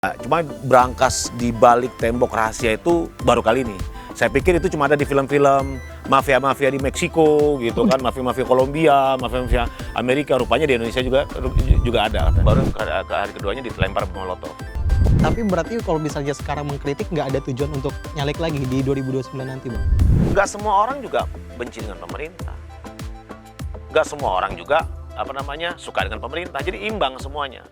Cuma berangkas di balik tembok rahasia itu baru kali ini. Saya pikir itu cuma ada di film-film mafia-mafia di Meksiko gitu kan, mafia-mafia Kolombia, mafia-mafia Amerika. Rupanya di Indonesia juga ada. Baru ke hari keduanya dilempar molotov. Tapi berarti kalau misalnya sekarang mengkritik nggak ada tujuan untuk nyalek lagi di 2029 nanti, Bang? Nggak semua orang juga benci dengan pemerintah. Nggak semua orang juga suka dengan pemerintah. Jadi imbang semuanya.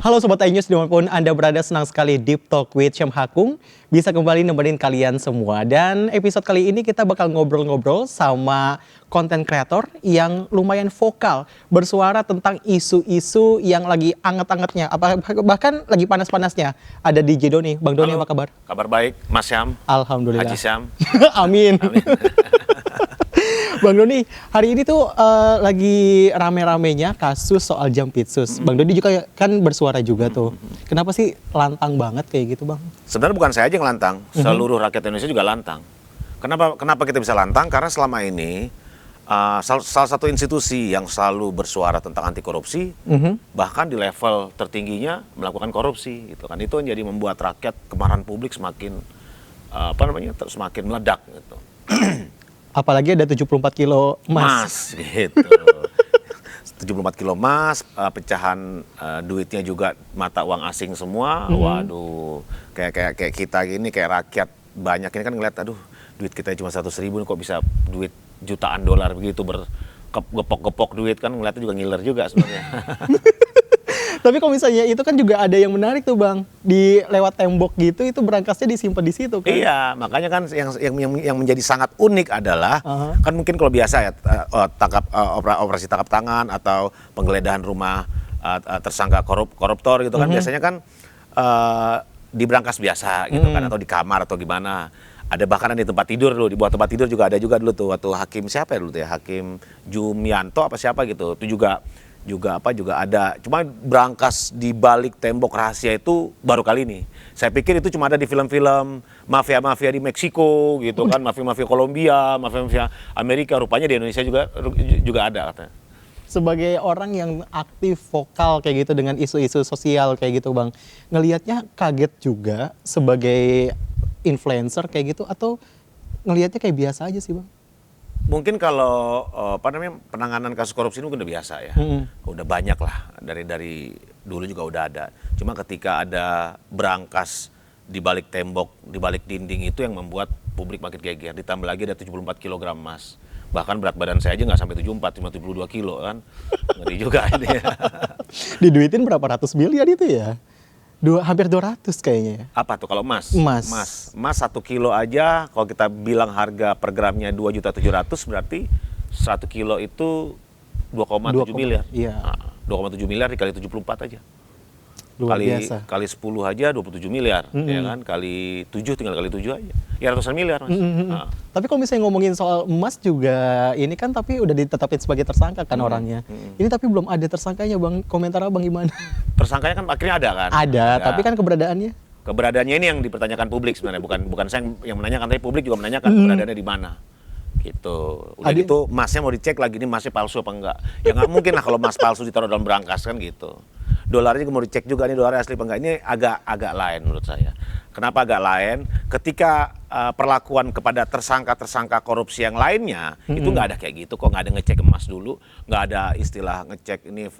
Halo Sobat iNews, dimanapun Anda berada, senang sekali Deep Talk with Syam Hakung bisa kembali nemenin kalian semua. Dan episode kali ini kita bakal ngobrol-ngobrol sama konten kreator yang lumayan vokal, bersuara tentang isu-isu yang lagi anget-angetnya, bahkan lagi panas-panasnya. Ada DJ Doni. Bang Doni, apa kabar? Kabar baik, Mas Syam. Alhamdulillah. Haji Syam. Amin. Amin. Bang Doni, hari ini tuh lagi rame-ramenya kasus soal Jampitsus. Bang Doni juga kan bersuara juga tuh. Kenapa sih lantang banget kayak gitu, Bang? Sebenarnya bukan saya aja yang lantang, seluruh rakyat Indonesia juga lantang. Kenapa kita bisa lantang? Karena selama ini salah satu institusi yang selalu bersuara tentang anti korupsi, bahkan di level tertingginya melakukan korupsi, gitu kan. Itu jadi membuat rakyat, kemarahan publik semakin semakin meledak, gitu. Apalagi ada 74 kilo emas. Gitu. 74 kilo emas, pecahan duitnya juga mata uang asing semua. Waduh, kayak kita gini, kayak rakyat banyak ini kan ngeliat, aduh, duit kita cuma 100.000 kok bisa duit jutaan dolar begitu, bergepok-gepok duit kan, ngeliatnya juga ngiler juga sebenarnya. Tapi kalau misalnya itu kan juga ada yang menarik tuh, Bang, di lewat tembok gitu, itu berangkasnya disimpan di situ kan. Iya, makanya kan yang menjadi sangat unik adalah kan mungkin kalau biasa ya operasi tangkap tangan atau penggeledahan rumah tersangka koruptor gitu kan, biasanya kan di berangkas biasa gitu kan, atau di kamar atau gimana. Ada bahkan di tempat tidur dulu, di bawah tempat tidur juga ada juga dulu tuh, waktu Hakim siapa ya dulu tuh ya, Hakim Jumianto apa siapa gitu, itu juga ada. Cuma berangkas di balik tembok rahasia itu baru kali ini. Saya pikir itu cuma ada di film-film mafia-mafia di Meksiko gitu kan, mafia-mafia Kolombia, mafia-mafia Amerika. Rupanya di Indonesia juga ada katanya. Sebagai orang yang aktif vokal kayak gitu dengan isu-isu sosial kayak gitu, Bang, ngelihatnya kaget juga sebagai influencer kayak gitu, atau ngelihatnya kayak biasa aja sih, Bang? Mungkin kalau penanganan kasus korupsi ini mungkin udah biasa ya, udah banyak lah, dari dulu juga udah ada. Cuma ketika ada berangkas di balik tembok, di balik dinding, itu yang membuat publik makin geger. Ditambah lagi ada 74 kg emas. Bahkan berat badan saya aja nggak sampai 74, cuma 72 kilo kan. Ngeri juga ini. Diduitin berapa ratus miliar itu ya? Hampir 200 kayaknya ya. Apa tuh kalau emas? Emas 1 kilo aja, kalau kita bilang harga per gramnya 2.700.000, berarti 1 kilo itu 2,7 miliar. Iya. Nah, 2,7 miliar dikali 74 aja. Luar biasa. Kali 10 aja 27 miliar, ya kan? Kali 7 tinggal kali 7 aja. Ya ratusan miliar, Mas. Nah. Tapi kalau misalnya ngomongin soal emas juga, ini kan tapi udah ditetapin sebagai tersangka kan orangnya. Ini tapi belum ada tersangkanya, Bang. Komentar Abang gimana? Tersangkanya kan akhirnya ada kan? Ada, tapi kan keberadaannya? Keberadaannya ini yang dipertanyakan publik sebenarnya, bukan saya yang menanyakan, tapi publik juga menanyakan keberadaannya di mana. Gitu. Udah gitu emasnya mau dicek lagi, ini emasnya palsu apa enggak. Ya nggak mungkin lah kalau emas palsu ditaruh dalam berangkas kan gitu. Dolarnya juga mau dicek juga, ini dolarnya asli apa enggak. Ini agak lain menurut saya. Kenapa agak lain? Ketika perlakuan kepada tersangka korupsi yang lainnya, itu nggak ada kayak gitu kok, nggak ada ngecek emas dulu, nggak ada istilah ngecek ini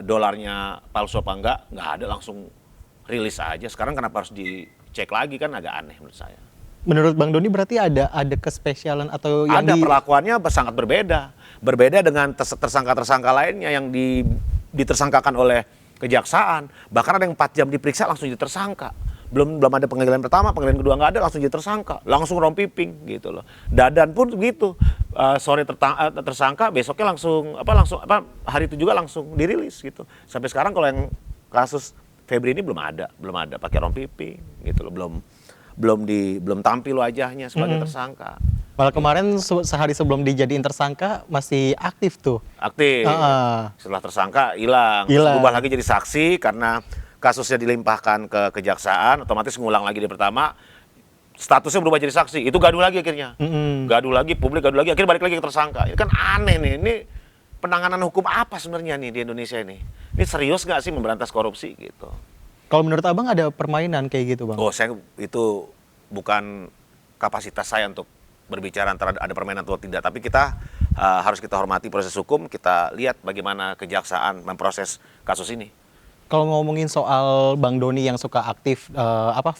dolarnya palsu apa enggak, nggak ada, langsung rilis aja. Sekarang kenapa harus dicek lagi, kan agak aneh menurut saya. Menurut Bang Doni berarti ada kespesialan atau yang perlakuannya sangat berbeda dengan tersangka lainnya yang ditersangkakan oleh kejaksaan. Bahkan ada yang 4 jam diperiksa langsung jadi tersangka. Belum ada pengadilan pertama, pengadilan kedua nggak ada, langsung jadi tersangka, langsung rompiping gitu loh. Dadan pun begitu, sore tersangka, besoknya langsung hari itu juga langsung dirilis gitu. Sampai sekarang kalau yang kasus Febri ini belum ada pakai rompiping gitu loh, belum tampil wajahnya sebagai tersangka. Malah kemarin sehari sebelum dijadiin tersangka masih aktif tuh. Aktif. Setelah tersangka hilang. Berubah lagi jadi saksi karena kasusnya dilimpahkan ke kejaksaan, otomatis ngulang lagi di pertama. statusnya berubah jadi saksi, itu gaduh lagi akhirnya. Gaduh lagi, publik gaduh lagi, akhirnya balik lagi ke tersangka. Ini kan aneh nih, ini penanganan hukum apa sebenarnya nih di Indonesia ini? Ini serius nggak sih memberantas korupsi gitu? Kalau menurut abang ada permainan kayak gitu bang? Oh, saya itu bukan kapasitas saya untuk berbicara antara ada permainan atau tidak, tapi kita harus kita hormati proses hukum, kita lihat bagaimana kejaksaan memproses kasus ini. Kalau ngomongin soal Bang Doni yang suka aktif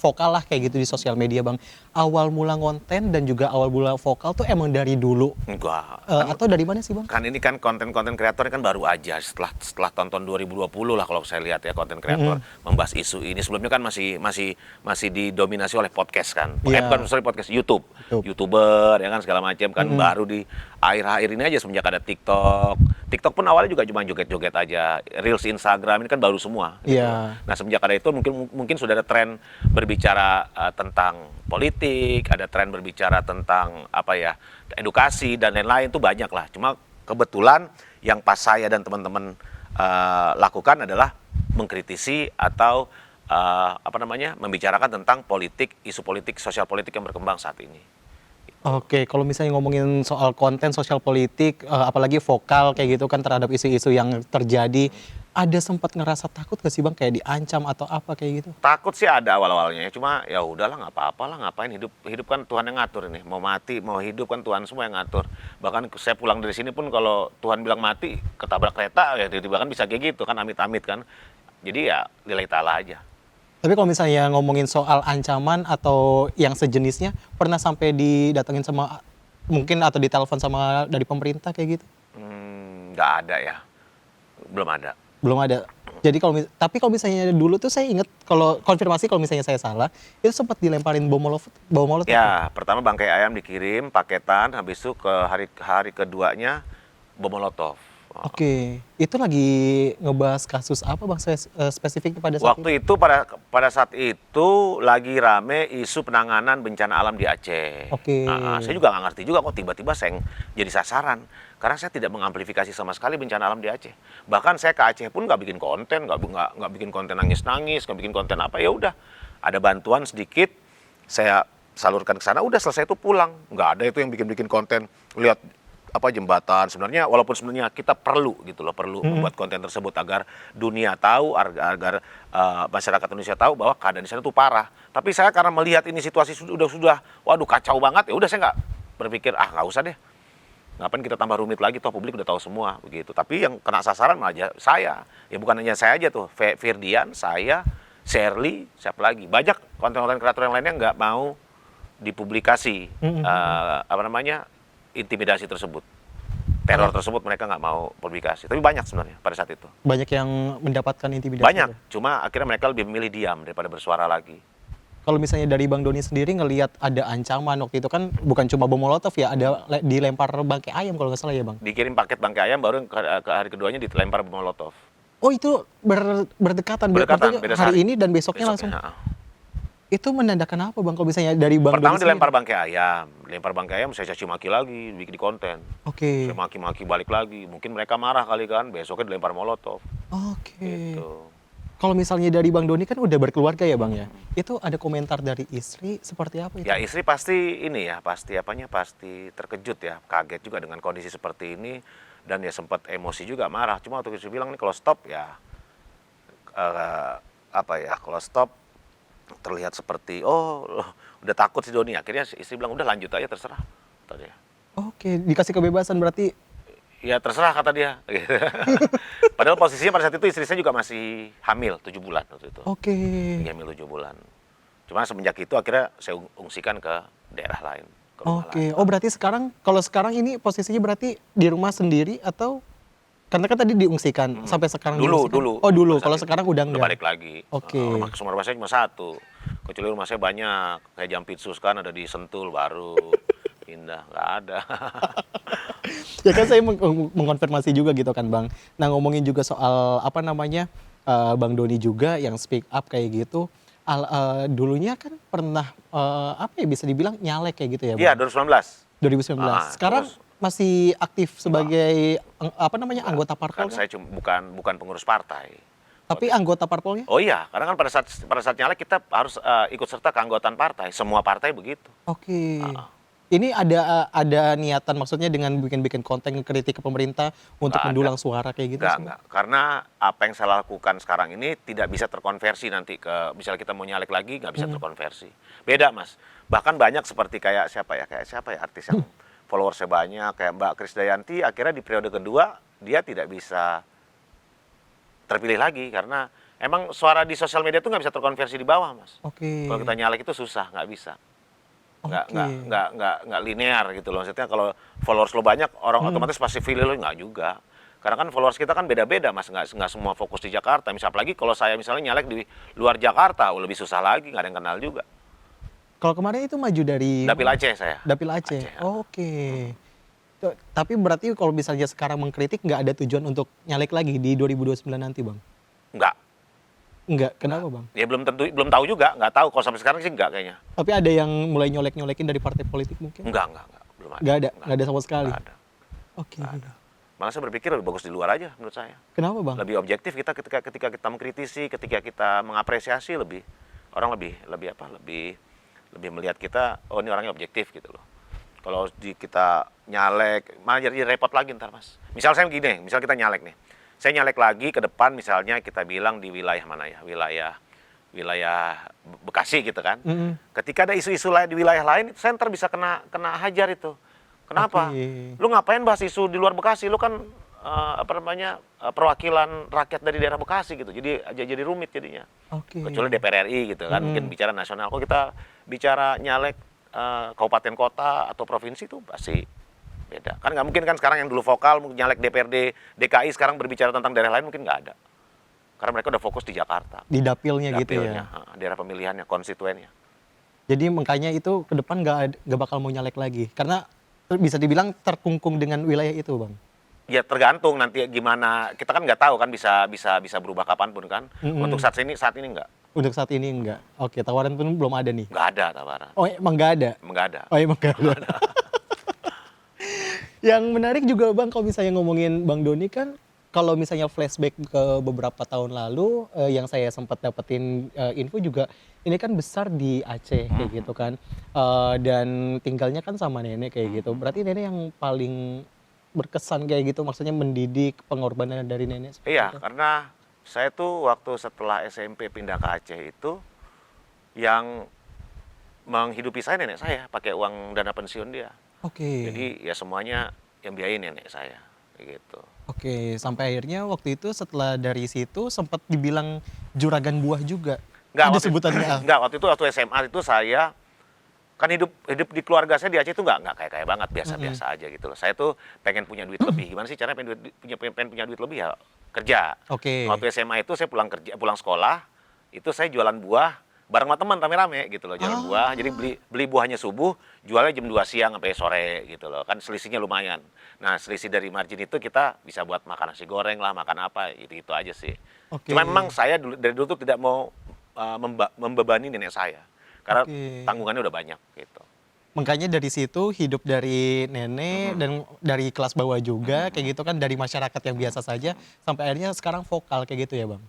vokal lah kayak gitu di sosial media bang, awal mula konten dan juga awal mula vokal tuh emang dari dulu Enggak. atau dari mana sih bang? Kan ini kan konten-konten kreator kan baru aja setelah tonton 2020 lah kalau saya lihat ya, konten kreator membahas isu ini. Sebelumnya kan masih didominasi oleh podcast kan. Bukan podcast, YouTuber ya kan segala macam kan. Baru di akhir-akhir ini aja semenjak ada TikTok pun awalnya juga cuma joget-joget aja. Reels Instagram ini kan baru semua. Gitu. Nah, semenjak ada itu mungkin sudah ada tren berbicara tentang politik, ada tren berbicara tentang edukasi dan lain-lain, itu banyak lah. Cuma kebetulan yang pas saya dan teman-teman lakukan adalah mengkritisi atau membicarakan tentang politik, isu politik, sosial politik yang berkembang saat ini. Oke, kalau misalnya ngomongin soal konten sosial politik, apalagi vokal kayak gitu kan terhadap isu-isu yang terjadi, ada sempat ngerasa takut gak sih bang kayak diancam atau apa kayak gitu? Takut sih ada awal-awalnya, cuma ya udahlah nggak apa-apa lah, ngapain hidup kan Tuhan yang ngatur ini, mau mati mau hidup kan Tuhan semua yang ngatur. Bahkan saya pulang dari sini pun kalau Tuhan bilang mati ketabrak kereta ya tiba-tiba kan bisa kayak gitu kan, amit-amit kan. Jadi ya lillahi ta'ala aja. Tapi kalau misalnya ngomongin soal ancaman atau yang sejenisnya, pernah sampai didatengin sama mungkin atau ditelepon sama dari pemerintah kayak gitu? Nggak ada ya, belum ada. Belum ada. Jadi tapi kalau misalnya dulu tuh saya ingat, kalau konfirmasi kalau misalnya saya salah, itu sempat dilemparin bom molotov. Ya, pertama bangkai ayam dikirim paketan, habis itu ke hari keduanya bom molotov. Oke, itu lagi ngebahas kasus apa bang spesifiknya pada saat Waktu itu pada saat itu lagi rame isu penanganan bencana alam di Aceh. Oke. Saya juga nggak ngerti juga kok tiba-tiba saya jadi sasaran, karena saya tidak mengamplifikasi sama sekali bencana alam di Aceh. Bahkan saya ke Aceh pun nggak bikin konten, nggak bikin konten nangis-nangis, nggak bikin konten apa, ya udah ada bantuan sedikit saya salurkan ke sana, udah selesai itu pulang. Nggak ada itu yang bikin konten lihat jembatan. Sebenarnya walaupun sebenarnya kita perlu gitu loh, perlu membuat konten tersebut agar dunia tahu, agar masyarakat Indonesia tahu bahwa keadaan di sana tuh parah. Tapi saya karena melihat ini situasi sudah waduh kacau banget, ya udah saya nggak berpikir nggak usah deh. Ngapain kita tambah rumit lagi, toh publik udah tahu semua begitu. Tapi yang kena sasaran malah saya. Ya bukan hanya saya aja tuh, Firdian, saya, Shirley, siapa lagi. Banyak konten-konten kreator yang lainnya nggak mau dipublikasi intimidasi tersebut, teror tersebut, mereka nggak mau publikasi. Tapi banyak sebenarnya pada saat itu. Banyak yang mendapatkan intimidasi? Banyak, cuma akhirnya mereka lebih memilih diam daripada bersuara lagi. Kalau misalnya dari Bang Doni sendiri ngelihat ada ancaman waktu itu kan bukan cuma bom molotov ya, ada dilempar bangkai ayam kalau nggak salah ya bang? Dikirim paket bangkai ayam, baru ke hari keduanya dilempar bom molotov. Oh itu berdekatan beda hari ini dan besoknya langsung? Itu menandakan apa bang kalau misalnya dari Bang Pertama Doni dilempar bangkai ayam, saya caci maki lagi, bikin di konten. Oke. Saya maki-maki balik lagi, mungkin mereka marah kali kan, besoknya dilempar molotov. Oke. Gitu. Kalau misalnya dari Bang Doni kan udah berkeluarga ya bang ya, itu ada komentar dari istri seperti apa itu? Ya istri pasti pasti terkejut ya, kaget juga dengan kondisi seperti ini, dan ya sempat emosi juga, marah. Cuma waktu istri bilang nih kalau stop ya kalau stop terlihat seperti udah takut si Doni. Akhirnya istri bilang udah lanjut aja, terserah kata dia. Oke, dikasih kebebasan berarti? Ya terserah kata dia. Padahal posisinya pada saat itu istri saya juga masih hamil 7 bulan waktu itu. Oke. Hamil 7 bulan. Cuma semenjak itu akhirnya saya ungsikan ke daerah lain. Oke. Oh berarti kalau sekarang ini posisinya berarti di rumah sendiri atau? Karena kan tadi diungsikan, sampai sekarang dulu. Oh dulu, kalau sekarang udah enggak? Udah balik lagi. Oke. Rumah saya cuma satu. Kecuali rumah saya banyak, kayak Jampitsus kan ada di Sentul baru pindah, nggak ada. Ya kan saya mengkonfirmasi juga gitu kan bang. Nah ngomongin juga soal Bang Doni juga yang speak up kayak gitu. Dulunya kan pernah bisa dibilang nyalek kayak gitu ya bang? Iya 2019. Sekarang masih aktif sebagai anggota parpol? Kan saya bukan pengurus partai. Tapi anggota parpolnya? Oh iya, karena kan pada saat nyalek kita harus ikut serta keanggotaan partai. Semua partai begitu. Oke. Ini ada niatan maksudnya dengan bikin-bikin konten kritik ke pemerintah untuk Nggak ada. mendulang suara kayak gitu? Enggak. Karena apa yang saya lakukan sekarang ini tidak bisa terkonversi nanti ke, misalnya kita mau nyalek lagi, nggak bisa terkonversi. Beda, Mas. Bahkan banyak seperti kayak siapa ya artis yang followersnya banyak, kayak Mbak Krisdayanti, akhirnya di periode kedua, dia tidak bisa terpilih lagi, karena emang suara di sosial media itu nggak bisa terkonversi di bawah, Mas. Oke. Kalau kita nyalek itu susah, nggak bisa. Oke. Nggak linear gitu loh. Maksudnya kalau followers lo banyak, orang otomatis pasti pilih lo, nggak juga. Karena kan followers kita kan beda-beda, Mas. Nggak semua fokus di Jakarta. Misal apalagi kalau saya misalnya nyalek di luar Jakarta, lebih susah lagi, nggak ada yang kenal juga. Kalau kemarin itu maju dari Dapil Aceh saya. Dapil Aceh. Aceh, ya. Oke. Tapi berarti kalau misalnya sekarang mengkritik nggak ada tujuan untuk nyalek lagi di 2029 nanti, Bang? Enggak, kenapa, Bang? Ya belum tahu juga, nggak tahu. Kalau sampai sekarang sih nggak kayaknya. Tapi ada yang mulai nyolek-nyolekin dari partai politik mungkin? Belum ada. Nggak ada sama sekali? Nggak ada. Oke. Malah saya berpikir lebih bagus di luar aja menurut saya. Kenapa, Bang? Lebih objektif kita ketika kita mengkritisi, ketika kita mengapresiasi, orang lebih melihat kita, oh ini orangnya objektif gitu loh. Kalau kita nyalek, malah jadi repot lagi ntar, Mas. Misal kita nyalek nih. Saya nyalek lagi ke depan, misalnya kita bilang di wilayah mana ya, wilayah Bekasi gitu kan. Ketika ada isu-isu lain di wilayah lain, saya ntar bisa kena hajar itu. Kenapa? Oke. Lu ngapain bahas isu di luar Bekasi? Lu kan perwakilan rakyat dari daerah Bekasi gitu. Jadi rumit jadinya. Oke. Kecuali DPR RI gitu kan, mungkin bicara nasional. Kalau kita bicara nyalek kabupaten kota atau provinsi itu pasti beda. Kan nggak mungkin kan sekarang yang dulu vokal nyalek DPRD DKI sekarang berbicara tentang daerah lain, mungkin nggak ada. Karena mereka udah fokus di Jakarta. Di dapilnya gitu ya? Daerah pemilihannya, konstituennya. Jadi makanya itu ke depan nggak bakal mau nyalek lagi? Karena bisa dibilang terkungkung dengan wilayah itu, Bang? Ya tergantung nanti gimana, kita kan nggak tahu kan, bisa berubah kapanpun kan. Untuk saat ini nggak. Untuk saat ini enggak? Oke, tawaran pun belum ada nih? Nggak ada tawaran. Oh, emang nggak ada? Nggak ada. Oh, emang nggak ada. Yang menarik juga, Bang, kalau misalnya ngomongin Bang Doni kan, kalau misalnya flashback ke beberapa tahun lalu, yang saya sempat dapetin info juga, ini kan besar di Aceh kayak gitu kan, dan tinggalnya kan sama nenek kayak gitu. Berarti nenek yang paling berkesan kayak gitu, maksudnya mendidik, pengorbanan dari nenek? Iya, itu? karena saya tuh waktu setelah SMP pindah ke Aceh itu, yang menghidupi saya nenek saya, pakai uang dana pensiun dia. Oke. Jadi ya semuanya yang biayain nenek saya, gitu. Oke, sampai akhirnya waktu itu setelah dari situ sempat dibilang juragan buah juga. Ada sebutannya. Waktu SMA itu saya kan hidup di keluarga saya di Aceh itu nggak kaya banget, biasa aja gitu loh. Saya tuh pengen punya duit lebih. Gimana sih caranya pengen punya duit lebih, ya kerja. Oke. Waktu SMA itu saya pulang sekolah, itu saya jualan buah bareng sama teman rame-rame gitu loh, jualan buah. Jadi beli buahnya subuh, jualnya jam 2 siang sampai sore gitu loh. Kan selisihnya lumayan. Nah, selisih dari margin itu kita bisa buat makan nasi goreng lah, makan apa, gitu aja sih. Oke. Cuma memang saya dari dulu tuh tidak mau membebani nenek saya. Karena tanggungannya udah banyak gitu. Makanya dari situ hidup dari nenek dan dari kelas bawah juga kayak gitu kan, dari masyarakat yang biasa saja sampai akhirnya sekarang vokal kayak gitu ya, Bang?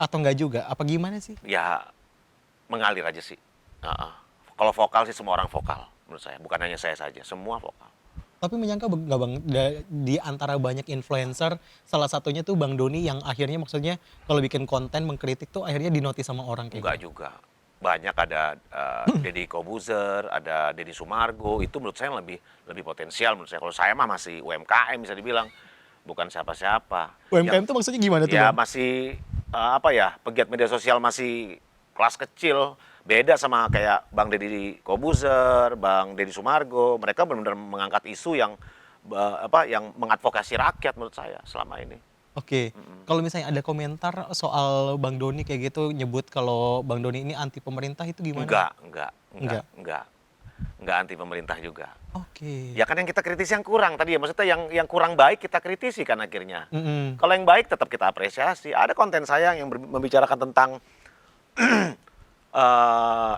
Atau enggak juga? Apa gimana sih? Ya mengalir aja sih. Kalau vokal sih semua orang vokal menurut saya, bukan hanya saya saja, semua vokal. Tapi menyangka nggak, Bang, di antara banyak influencer, salah satunya tuh Bang Doni yang akhirnya maksudnya kalau bikin konten mengkritik tuh akhirnya dinotis sama orang kayak Enggak gitu? juga. Banyak ada Deddy Kobuzer, ada Deddy Sumargo, itu menurut saya lebih potensial menurut saya. Kalau saya mah masih UMKM bisa dibilang, bukan siapa-siapa. UMKM tuh maksudnya gimana tuh, Ya Bang? masih pegiat media sosial, masih kelas kecil. Beda sama kayak Bang Deddy Kobuzer, Bang Deddy Sumargo. Mereka benar-benar mengangkat isu yang mengadvokasi rakyat menurut saya selama ini. Oke, kalau misalnya ada komentar soal Bang Doni kayak gitu, nyebut kalau Bang Doni ini anti pemerintah, itu gimana? Enggak anti pemerintah juga. Oke. Ya kan yang kita kritisi yang kurang tadi ya, maksudnya yang kurang baik kita kritisi kan akhirnya. Kalau yang baik tetap kita apresiasi. Ada konten saya yang membicarakan tentang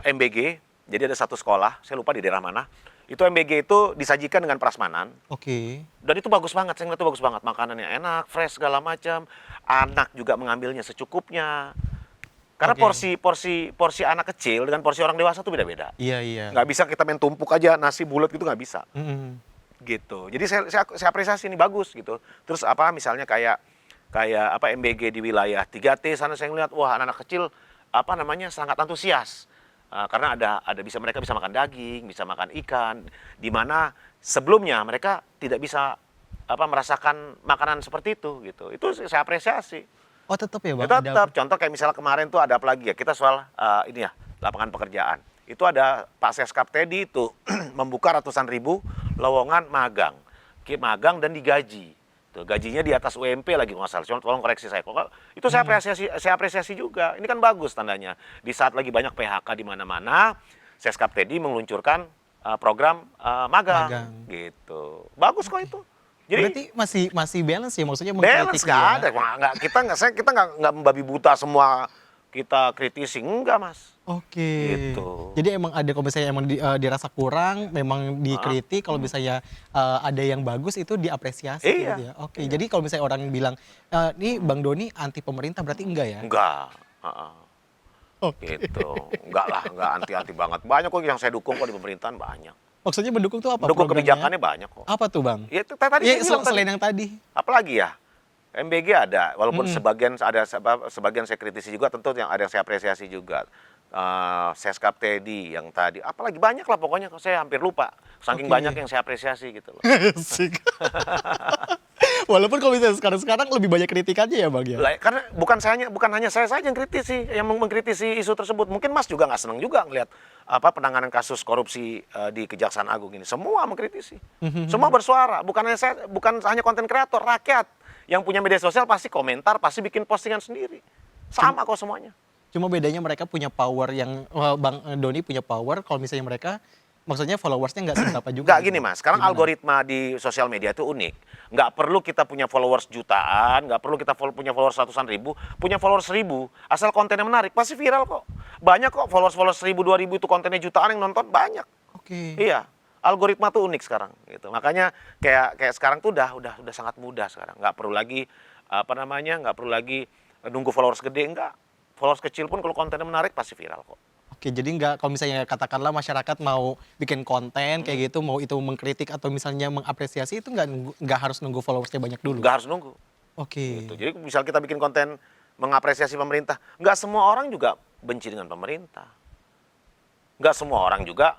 MBG, Jadi ada satu sekolah, saya lupa di daerah mana, itu MBG itu disajikan dengan prasmanan. Oke. Dan itu bagus banget, saya ngeliat itu bagus banget. Makanannya enak, fresh segala macam. Anak juga mengambilnya secukupnya. Karena Oke. porsi anak kecil dengan porsi orang dewasa tuh beda-beda. Iya, iya. Nggak bisa kita main tumpuk aja nasi bulat gitu, nggak bisa. Mm-mm. Gitu. Jadi saya apresiasi ini bagus gitu. Terus apa misalnya kayak apa MBG di wilayah 3T sana saya ngeliat wah anak-anak kecil apa namanya sangat antusias. Karena mereka bisa makan daging, bisa makan ikan, di mana sebelumnya mereka tidak bisa apa merasakan makanan seperti itu gitu. Itu saya apresiasi. Oh, tetap ya, Ya Bang? tetap, contoh kayak misalnya kemarin tuh ada apa lagi ya, kita soal ini ya, lapangan pekerjaan. Itu ada Pak Seskap Teddy itu membuka ratusan ribu lowongan magang. Magang dan digaji. Tuh, gajinya di atas UMP lagi nggak salah. Tolong koreksi saya. Itu saya apresiasi juga. Ini kan bagus tandanya. Di saat lagi banyak PHK di mana-mana, Seskap Teddy meluncurkan program magang. Magang. Gitu. Bagus kok itu. Jadi Berarti masih balance ya, maksudnya balance mengkritik nggak ya? ada. Kita nggak membabi buta semua kita kritisi enggak mas. Oke. Gitu. Jadi emang ada kalau misalnya emang dirasa kurang, memang dikritik. Kalau misalnya ada yang bagus itu diapresiasi Iya. gitu ya. Oke. Jadi kalau misalnya orang bilang, nih Bang Doni anti pemerintah berarti enggak ya? Enggak. Heeh. Oke. Gitu. Enggak lah, enggak anti-anti banget. Banyak kok yang saya dukung kok di pemerintahan banyak. Maksudnya mendukung tuh apa Mendukung programnya? kebijakannya banyak kok. Apa tuh Bang? Ya itu tadi Iya, saya bilang tadi. selain yang tadi. Apalagi ya? MBG ada, walaupun sebagian saya kritisi juga, tentu yang ada yang saya apresiasi juga. Seskap Teddy yang tadi, apalagi banyak lah pokoknya saya hampir lupa. Saking Oke. banyak yang saya apresiasi gitu loh. Asik. Walaupun kalau misalnya sekarang lebih banyak kritikannya ya Bang ya? Lah, karena bukan hanya saya saja yang kritisi, yang mengkritisi isu tersebut. Mungkin Mas juga nggak senang juga ngelihat apa penanganan kasus korupsi di Kejaksaan Agung ini. Semua mengkritisi, semua bersuara. Bukan hanya konten kreator, rakyat yang punya media sosial pasti komentar, pasti bikin postingan sendiri. Sama kok semuanya. Cuma bedanya mereka punya power yang Bang Doni punya power, kalau misalnya mereka maksudnya followersnya nggak seberapa juga. Nggak gitu. gini Mas, sekarang Gimana? algoritma di sosial media itu unik. Nggak perlu kita punya followers jutaan, nggak perlu kita punya followers ratusan ribu, punya followers 1.000, asal kontennya menarik, pasti viral kok. Banyak kok followers 1.000, 2.000 itu kontennya jutaan yang nonton, banyak. Oke. Iya, algoritma tuh unik sekarang gitu. Makanya kayak sekarang tuh udah sangat mudah sekarang. Nggak perlu lagi nggak perlu lagi nunggu followers gede, enggak. Followers kecil pun kalau kontennya menarik pasti viral kok. Oke, jadi nggak kalau misalnya katakanlah masyarakat mau bikin konten kayak gitu, mau itu mengkritik atau misalnya mengapresiasi itu nggak harus nunggu followersnya banyak dulu. Nggak harus nunggu. Oke. Gitu. Jadi misal kita bikin konten mengapresiasi pemerintah, nggak semua orang juga benci dengan pemerintah. Nggak semua orang juga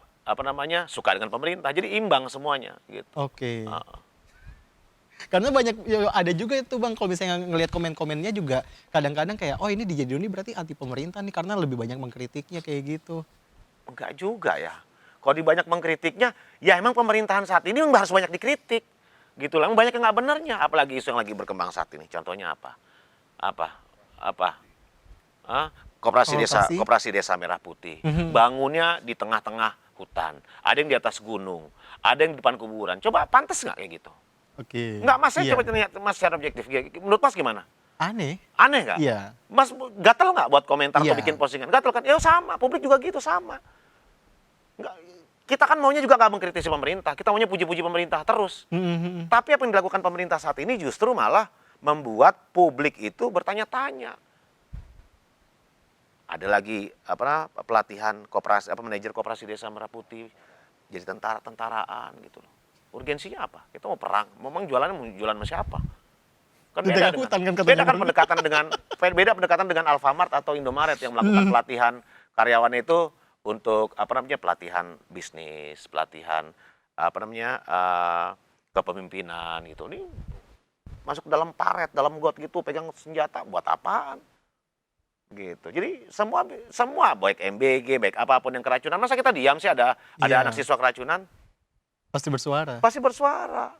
suka dengan pemerintah. Jadi imbang semuanya gitu. Oke. Heeh. Karena banyak ya, ada juga itu Bang kalau misalnya ngelihat komen-komennya juga kadang-kadang kayak oh ini DJ Doni berarti anti pemerintah nih karena lebih banyak mengkritiknya kayak gitu. Enggak juga ya. Kalau banyak mengkritiknya, ya emang pemerintahan saat ini harus banyak dikritik. Gitu lah, emang banyak yang nggak benernya. Apalagi isu yang lagi berkembang saat ini. Contohnya apa? Koperasi Desa Merah Putih. Bangunnya di tengah-tengah hutan. Ada yang di atas gunung. Ada yang di depan kuburan. Coba pantas nggak kayak gitu? Oke. Enggak, Mas, saya Iya. coba tanya Mas secara objektif. Menurut Mas gimana? Aneh. Aneh nggak? Iya. Mas gatel nggak buat komentar Iya. atau bikin postingan? Gatel kan? Ya sama, publik juga gitu, sama. Nggak, kita kan maunya juga nggak mengkritisi pemerintah. Kita maunya puji-puji pemerintah terus. Tapi apa yang dilakukan pemerintah saat ini justru malah membuat publik itu bertanya-tanya. Ada lagi pelatihan manajer koperasi Desa Merah Putih jadi tentaraan gitu loh. Urgensinya apa? Kita mau perang, memang jualan sama siapa? Kan Di tengah hutan kan katanya. beda pendekatan dengan Alfamart atau Indomaret yang melakukan pelatihan karyawan itu untuk pelatihan bisnis, pelatihan kepemimpinan gitu. Ini masuk dalam paret, dalam got gitu, pegang senjata buat apaan? Gitu. Jadi semua baik MBG, baik apapun yang keracunan, masa kita diam sih ada Iya. anak siswa keracunan? Pasti bersuara. Pasti bersuara.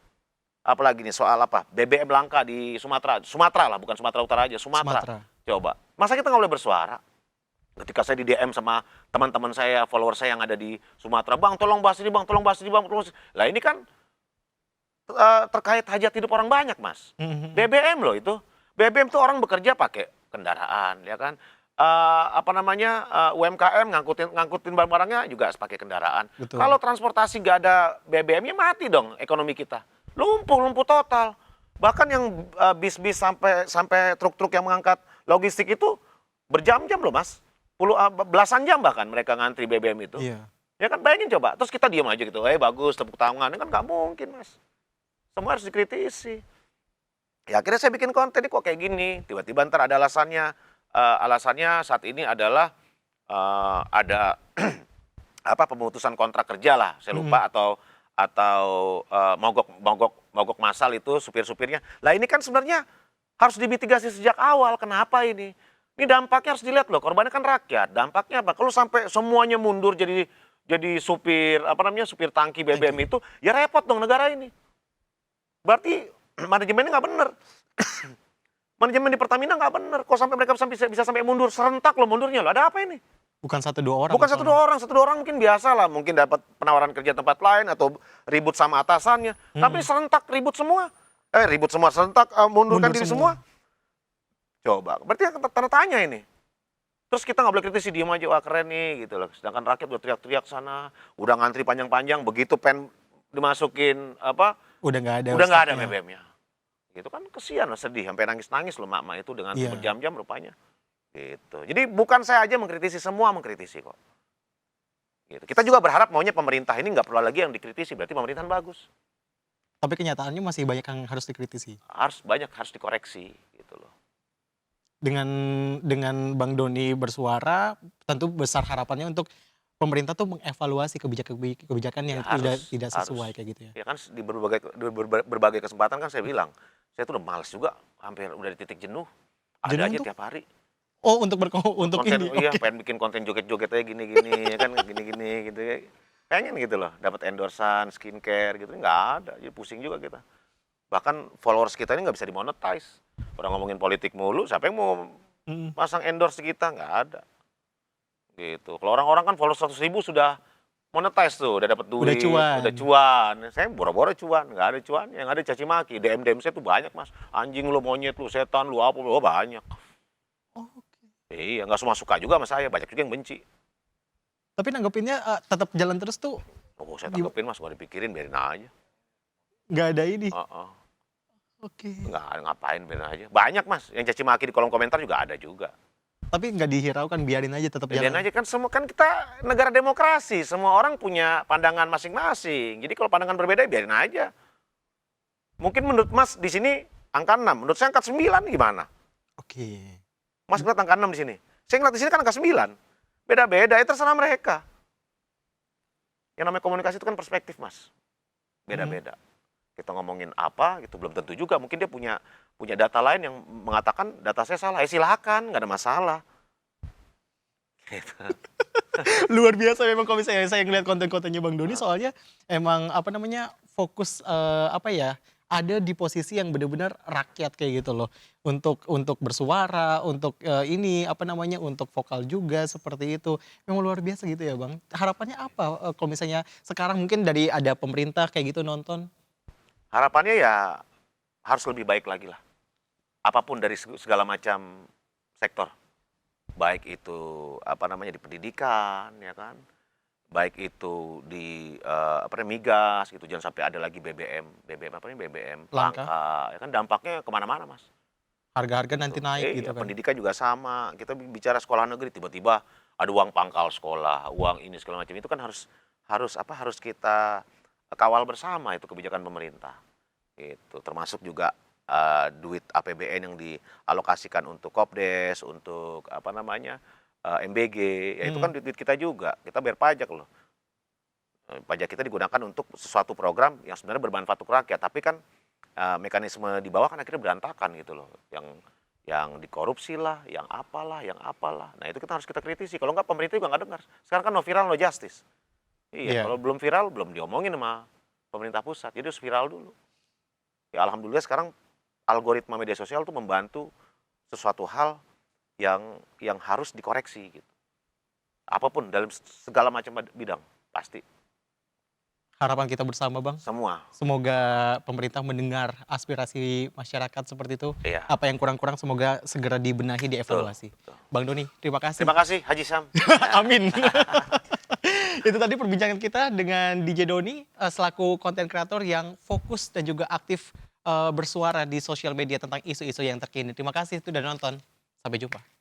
Apalagi nih soal BBM langka di Sumatera lah, bukan Sumatera Utara aja, Sumatera. Coba, masa kita nggak boleh bersuara? Ketika saya di DM sama teman-teman saya, follower saya yang ada di Sumatera, Bang tolong bahas ini, Bang tolong bahas ini, Bang tolong. Lah ini kan terkait hajat hidup orang banyak, Mas. BBM loh itu. BBM tuh orang bekerja pakai kendaraan, ya kan? UMKM ngangkutin barang-barangnya juga harus pakai kendaraan. Betul. Kalau transportasi nggak ada BBM-nya mati dong ekonomi kita. Lumpuh total. Bahkan yang bis-bis sampai truk-truk yang mengangkat logistik itu berjam-jam loh Mas. Belasan jam bahkan mereka ngantri BBM itu. Iya. Ya kan bayangin coba. Terus kita diam aja gitu. Bagus tepuk tangan. Ini kan nggak mungkin Mas. Semua harus dikritisi. Ya akhirnya saya bikin konten ini kok kayak gini. Tiba-tiba ntar ada alasannya. Alasannya saat ini adalah ada pemutusan kontrak kerja lah. Saya lupa atau mogok massal itu supir-supirnya. Lah ini kan sebenarnya harus dimitigasi sejak awal. Kenapa ini? Ini dampaknya harus dilihat loh. Korbannya kan rakyat. Dampaknya apa? Kalau sampai semuanya mundur jadi supir supir tangki BBM itu, ya repot dong negara ini. Berarti manajemennya nggak bener. Manajemen di Pertamina nggak bener. Kok sampai mereka bisa sampai mundur serentak loh mundurnya loh. Ada apa ini? Bukan 1-2 orang. Bukan 1-2 orang, 1-2 orang mungkin biasa lah, mungkin dapat penawaran kerja tempat lain atau ribut sama atasannya. Tapi serentak ribut semua. Serentak mundurkan diri semua. Coba, berarti tanda tanya ini. Terus kita nggak boleh kritisi, diem aja, wah keren nih gitu loh. Sedangkan rakyat udah teriak-teriak sana, udah ngantri panjang-panjang, begitu dimasukin Udah nggak ada. Udah nggak ada BBM-nya. Gitu kan kesian loh, sedih, sampai nangis-nangis loh mak-mak itu dengan berjam-jam rupanya. Gitu. Jadi bukan saya aja mengkritisi, semua mengkritisi kok. Gitu. Kita juga berharap maunya pemerintah ini nggak perlu lagi yang dikritisi, berarti pemerintahan bagus. Tapi kenyataannya masih banyak yang harus dikritisi. Harus dikoreksi gitu loh. Dengan Bang Doni bersuara, tentu besar harapannya untuk pemerintah tuh mengevaluasi kebijakan yang tidak sesuai kayak gitu ya. Ya kan di berbagai kesempatan kan saya bilang, saya tuh udah males juga, hampir udah di titik jenuh. Ada aja tiap hari. Oh, untuk konten, ini. Iya, pengen bikin konten joget-joget aja gini-gini, ya kan gini-gini gitu ya. Pengen gitu loh, dapat endorsan, skincare gitu, nggak ada, jadi pusing juga kita. Bahkan followers kita ini nggak bisa dimonetize. Orang ngomongin politik mulu, siapa yang mau pasang endorse kita? Nggak ada. Gitu. Kalau orang-orang kan followers 100.000 sudah monetize tuh, udah dapat duit, udah cuan. Saya boro-boro cuan, nggak ada cuan. Yang ada caci maki, DM saya tuh banyak Mas. Anjing lu, monyet lu, setan lu, apa lu, banyak. Oh, Iya, nggak semua suka juga sama saya, banyak juga yang benci. Tapi nanggepinnya tetap jalan terus tuh. Oh, saya tanggepin Mas, nggak dipikirin, biarin aja. Nggak ada ini. Oke. Nggak ngapain, biarin aja. Banyak Mas, yang caci maki di kolom komentar juga ada juga. Tapi nggak dihiraukan, biarin aja tetap jalan. Biarin aja kan, semua kan kita negara demokrasi, semua orang punya pandangan masing-masing. Jadi kalau pandangan berbeda, biarin aja. Mungkin menurut Mas di sini angka 6, menurut saya angka 9 gimana? Oke. Mas ngeliat angka 6 di sini. Saya ngeliat di sini kan angka 9. Beda-beda, ya terserah mereka. Yang namanya komunikasi itu kan perspektif, Mas. Beda-beda. Kita ngomongin apa, gitu belum tentu juga. Mungkin dia punya data lain yang mengatakan data saya salah. Silakan, nggak ada masalah. Gitu. Luar biasa memang kalau misalnya saya ngeliat konten-kontennya Bang Doni, soalnya emang fokus ada di posisi yang benar-benar rakyat kayak gitu loh, untuk bersuara, untuk untuk vokal juga seperti itu. Memang luar biasa gitu ya Bang. Harapannya apa kalau misalnya sekarang mungkin dari ada pemerintah kayak gitu nonton? Harapannya ya harus lebih baik lagi lah. Apapun dari segala macam sektor. Baik itu di pendidikan, ya kan? Baik itu di migas gitu, jangan sampai ada lagi BBM langka, ya kan dampaknya kemana-mana Mas. Harga-harga nanti naik gitu kan. Pendidikan juga sama, kita bicara sekolah negeri tiba-tiba ada uang pangkal sekolah, uang ini segala macam, itu kan harus kita kawal bersama itu kebijakan pemerintah. Gitu, termasuk juga duit APBN yang dialokasikan untuk Kopdes, untuk MBG, ya itu kan duit kita juga, kita bayar pajak loh. Pajak kita digunakan untuk sesuatu program yang sebenarnya bermanfaat untuk rakyat, tapi kan mekanisme di bawah kan akhirnya berantakan gitu loh. Yang dikorupsi lah, yang apalah. Nah itu kita harus kita kritisi, kalau nggak pemerintah juga nggak dengar. Sekarang kan no viral no justice. Iya, kalau belum viral, belum diomongin sama pemerintah pusat, jadi harus viral dulu. Ya alhamdulillah sekarang algoritma media sosial tuh membantu sesuatu hal yang harus dikoreksi gitu. Apapun dalam segala macam bidang pasti. harapan kita bersama Bang. Semua. Semoga pemerintah mendengar aspirasi masyarakat seperti itu. Iya. Apa yang kurang-kurang semoga segera dibenahi, dievaluasi. Betul. Bang Doni, terima kasih. Terima kasih Haji Sam. Amin. Itu tadi perbincangan kita dengan DJ Doni selaku konten kreator yang fokus dan juga aktif bersuara di sosial media tentang isu-isu yang terkini. Terima kasih sudah nonton. Sampai jumpa.